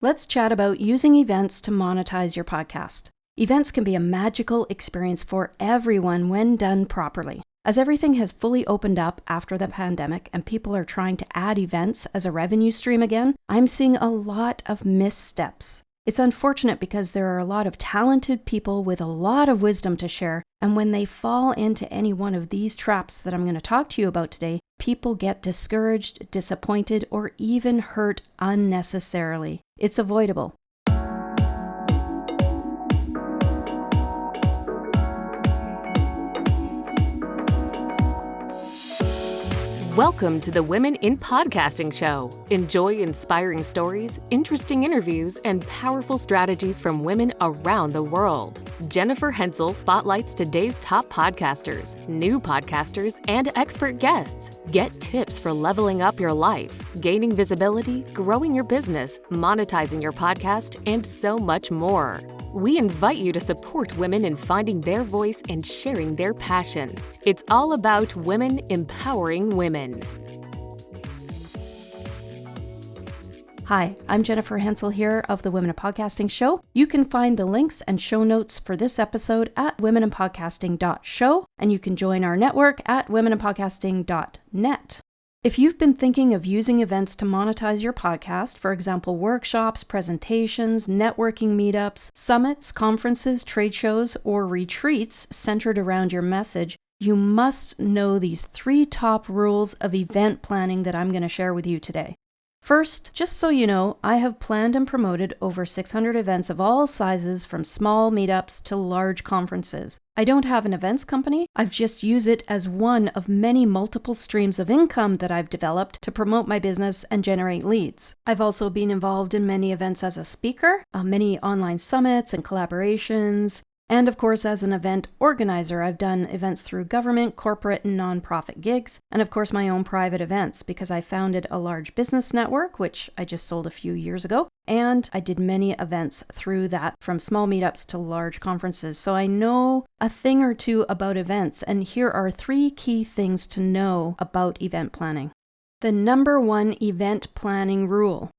Let's chat about using events to monetize your podcast. Events can be a magical experience for everyone when done properly. As everything has fully opened up after the pandemic and people are trying to add events as a revenue stream again, I'm seeing a lot of missteps. It's unfortunate because there are a lot of talented people with a lot of wisdom to share, and when they fall into any one of these traps that I'm going to talk to you about today, people get discouraged, disappointed, or even hurt unnecessarily. It's avoidable. Welcome to the Women in Podcasting Show. Enjoy inspiring stories, interesting interviews, and powerful strategies from women around the world. Jennifer Henczel spotlights today's top podcasters, new podcasters, and expert guests. Get tips for leveling up your life, gaining visibility, growing your business, monetizing your podcast, and so much more. We invite you to support women in finding their voice and sharing their passion. It's all about women empowering women. Hi, I'm Jennifer Henczel here of the Women in Podcasting Show. You can find the links and show notes for this episode at womeninpodcasting.show, and you can join our network at womeninpodcasting.net. If you've been thinking of using events to monetize your podcast, for example, workshops, presentations, networking meetups, summits, conferences, trade shows, or retreats centered around your message, you must know these 3 top rules of event planning that I'm going to share with you today. First, just so you know, I have planned and promoted over 600 events of all sizes, from small meetups to large conferences. I don't have an events company. I've just used it as one of many multiple streams of income that I've developed to promote my business and generate leads. I've also been involved in many events as a speaker, many online summits and collaborations. And of course, as an event organizer, I've done events through government, corporate, and nonprofit gigs, and of course my own private events because I founded a large business network, which I just sold a few years ago, and I did many events through that, from small meetups to large conferences. So I know a thing or two about events, and here are 3 key things to know about event planning. The number 1 event planning rule.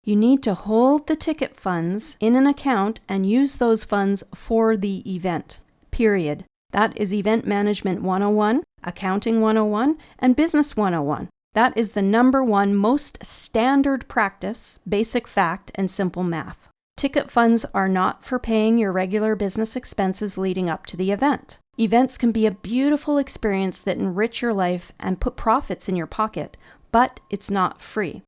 You need to hold the ticket funds in an account and use those funds for the event, period. That is Event Management 101, Accounting 101, and Business 101. That is the number 1 most standard practice, basic fact, and simple math. Ticket funds are not for paying your regular business expenses leading up to the event. Events can be a beautiful experience that enrich your life and put profits in your pocket, but it's not free.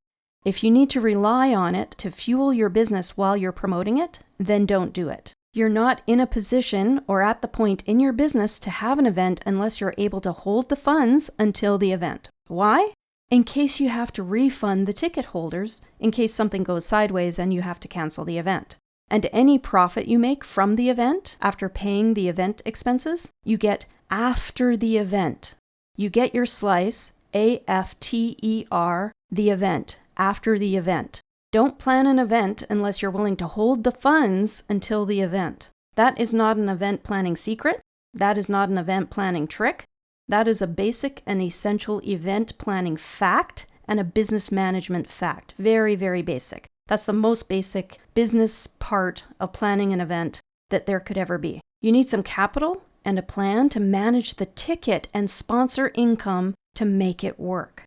If you need to rely on it to fuel your business while you're promoting it, then don't do it. You're not in a position or at the point in your business to have an event unless you're able to hold the funds until the event. Why? In case you have to refund the ticket holders, in case something goes sideways and you have to cancel the event. And any profit you make from the event, after paying the event expenses, you get after the event. You get your slice, AFTER, the event. After the event. Don't plan an event unless you're willing to hold the funds until the event. That is not an event planning secret. That is not an event planning trick. That is a basic and essential event planning fact and a business management fact. Very, very basic. That's the most basic business part of planning an event that there could ever be. You need some capital and a plan to manage the ticket and sponsor income to make it work.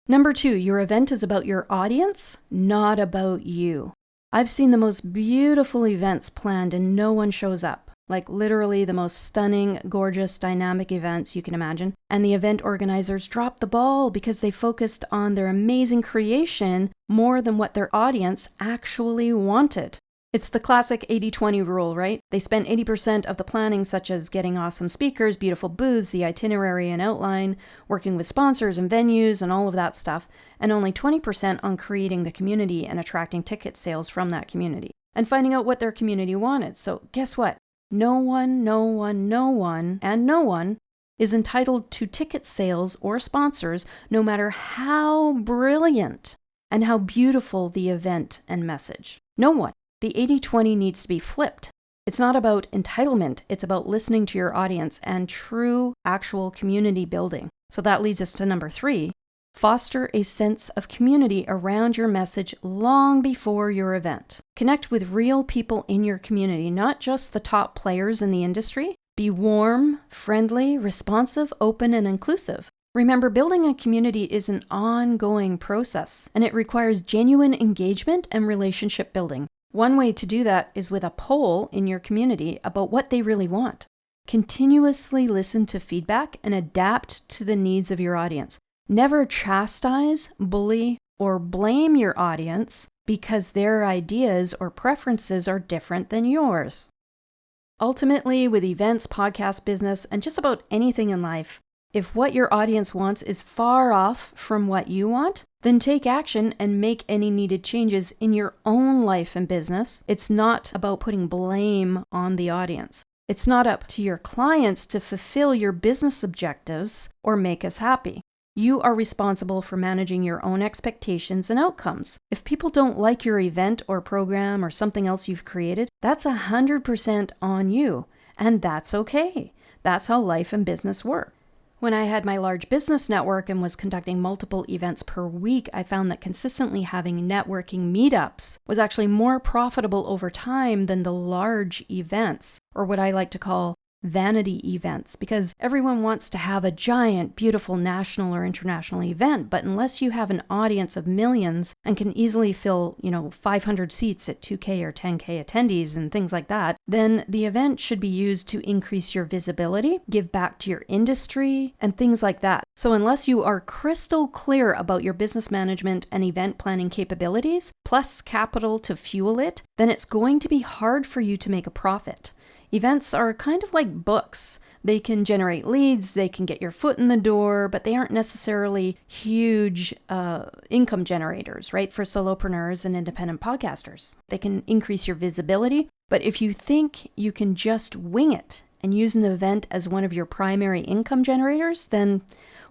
Number 2, your event is about your audience, not about you. I've seen the most beautiful events planned and no one shows up. Like literally the most stunning, gorgeous, dynamic events you can imagine. And the event organizers dropped the ball because they focused on their amazing creation more than what their audience actually wanted. It's the classic 80-20 rule, right? They spent 80% of the planning, such as getting awesome speakers, beautiful booths, the itinerary and outline, working with sponsors and venues and all of that stuff, and only 20% on creating the community and attracting ticket sales from that community, and finding out what their community wanted. So guess what? No one is entitled to ticket sales or sponsors, no matter how brilliant and how beautiful the event and message. No one. The 80-20 needs to be flipped. It's not about entitlement, it's about listening to your audience and true, actual community building. So that leads us to number 3. Foster a sense of community around your message long before your event. Connect with real people in your community, not just the top players in the industry. Be warm, friendly, responsive, open, and inclusive. Remember, building a community is an ongoing process, and it requires genuine engagement and relationship building. One way to do that is with a poll in your community about what they really want. Continuously listen to feedback and adapt to the needs of your audience. Never chastise, bully, or blame your audience because their ideas or preferences are different than yours. Ultimately, with events, podcast business, and just about anything in life, if what your audience wants is far off from what you want, then take action and make any needed changes in your own life and business. It's not about putting blame on the audience. It's not up to your clients to fulfill your business objectives or make us happy. You are responsible for managing your own expectations and outcomes. If people don't like your event or program or something else you've created, that's 100% on you, and that's okay. That's how life and business work. When I had my large business network and was conducting multiple events per week, I found that consistently having networking meetups was actually more profitable over time than the large events, or what I like to call vanity events, because everyone wants to have a giant, beautiful national or international event, but unless you have an audience of millions and can easily fill, 500 seats at 2K or 10K attendees and things like that, then the event should be used to increase your visibility, give back to your industry, and things like that. So unless you are crystal clear about your business management and event planning capabilities, plus capital to fuel it, then it's going to be hard for you to make a profit. Events are kind of like books. They can generate leads, they can get your foot in the door, but they aren't necessarily huge income generators, right? For solopreneurs and independent podcasters. They can increase your visibility, but if you think you can just wing it and use an event as one of your primary income generators, then,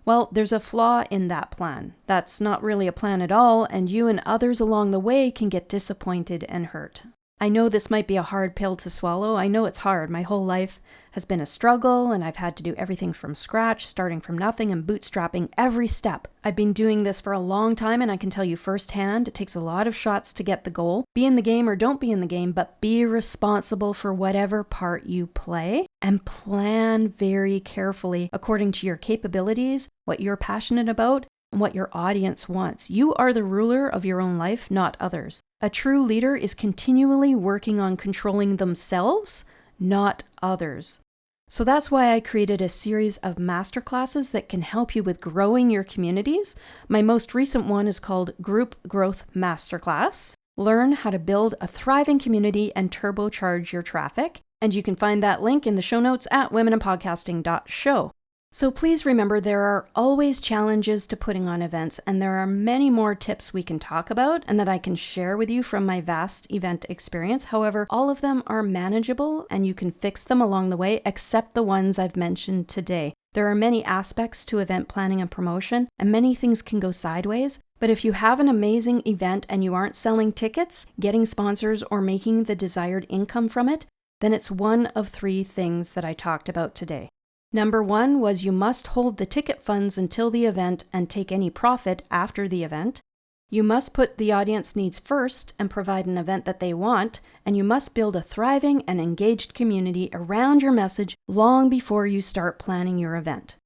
well, there's a flaw in that plan. That's not really a plan at all, and you and others along the way can get disappointed and hurt. I know this might be a hard pill to swallow. I know it's hard. My whole life has been a struggle, and I've had to do everything from scratch, starting from nothing and bootstrapping every step. I've been doing this for a long time, and I can tell you firsthand, it takes a lot of shots to get the goal. Be in the game or don't be in the game, but be responsible for whatever part you play, and plan very carefully according to your capabilities, what you're passionate about, and what your audience wants. You are the ruler of your own life, not others. A true leader is continually working on controlling themselves, not others. So that's why I created a series of masterclasses that can help you with growing your communities. My most recent one is called Group Growth Masterclass. Learn how to build a thriving community and turbocharge your traffic. And you can find that link in the show notes at womeninpodcasting.show. So please remember, there are always challenges to putting on events, and there are many more tips we can talk about and that I can share with you from my vast event experience. However, all of them are manageable and you can fix them along the way, except the ones I've mentioned today. There are many aspects to event planning and promotion, and many things can go sideways. But if you have an amazing event and you aren't selling tickets, getting sponsors, or making the desired income from it, then it's one of three things that I talked about today. Number one was you must hold the ticket funds until the event and take any profit after the event. You must put the audience needs first and provide an event that they want, and you must build a thriving and engaged community around your message long before you start planning your event.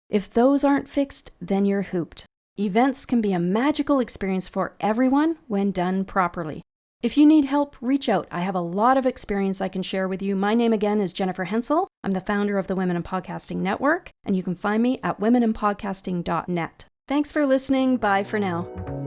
If those aren't fixed, then you're hooped. Events can be a magical experience for everyone when done properly. If you need help, reach out. I have a lot of experience I can share with you. My name again is Jennifer Henczel. I'm the founder of the Women in Podcasting Network, and you can find me at womeninpodcasting.net. Thanks for listening. Bye for now.